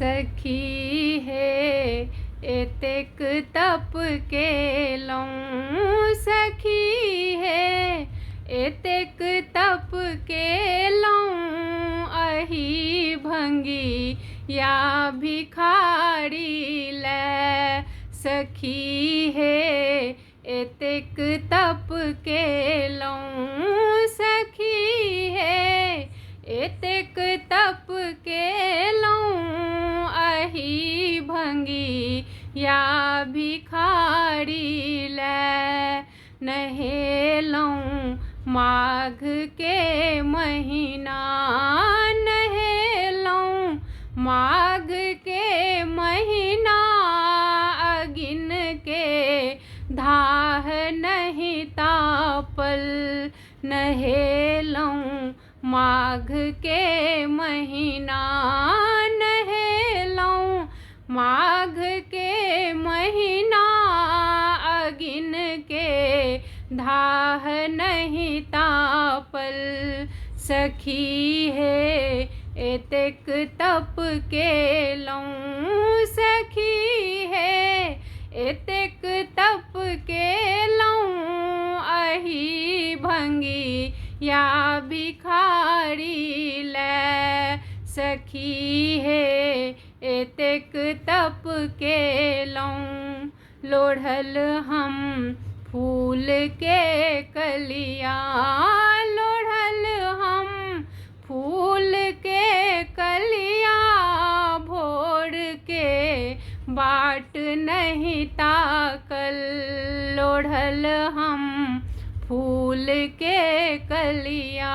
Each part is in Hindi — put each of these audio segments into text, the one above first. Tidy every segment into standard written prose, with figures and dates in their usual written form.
सखी हे एतेक तप केलहुँ सखी हे एतेक तप केलहुँ अही भंगी या भिखारी लै सखी हे एतेक तप केलहुँ सखी हे एतेक तप केलहुँ अही भंगी या भिखारी लै नहेलहुँ माघ के महीना नहेलहुँ माघ के महीना अगिन के धाह नहीं तापल नहेलहुँ माघ के महीना नहेलहुँ माघ के महीना अगिन के धाह नहीं तापल सखी हे एतेक तप केलहुँ सखी हे एतेक तप केलहुँ अही भंगी या भिखारी लै सखी हे एतेक तप केलहुँ लोढ़ल हम फूल के कलिया लोढ़ल हम फूल के कलिया भोर के बाट नहीं ताकल लोढ़ल हम फूल के कलिया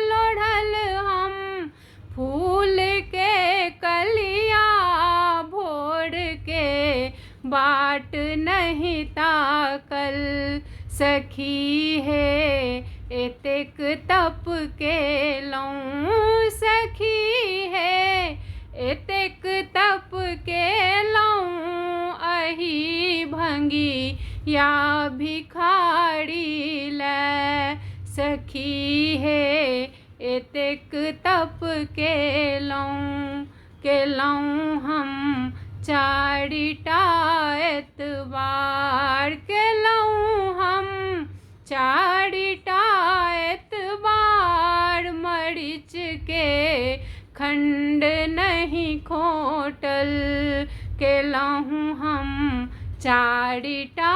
लोढ़ल हम फूल के कलिया भोर के बाट नहीं ताकल सखी हे एतेक तप केलहुँ सखी हे एतेक तप केलहुँ अही भंगी या भिखारी लै सखी हे एतेक तप केलहुँ हम चारिटा एतबार केलहुँ हम चारिटा एतबार मरीच के खंड नहीं खोटल केलहुँ हम चारिटा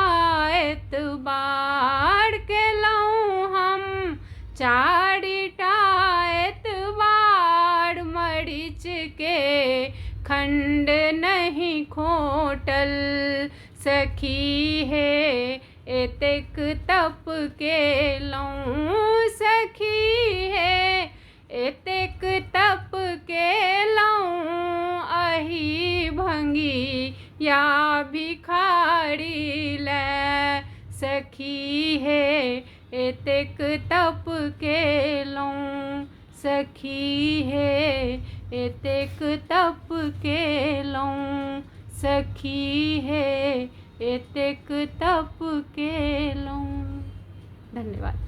एतबार केलहुँ हम चारिटा एतबार मरीच के खंड नहीं खोटल सखी हे एतेक तप केलहुँ सखी हे एतेक तप केलहुँ अही भंगी या भिखारी लै सखी हे एतेक तप केलहुँ सखी हे एतेक तप केलहुँ सखी हे एतेक तप केलहुँ। धन्यवाद।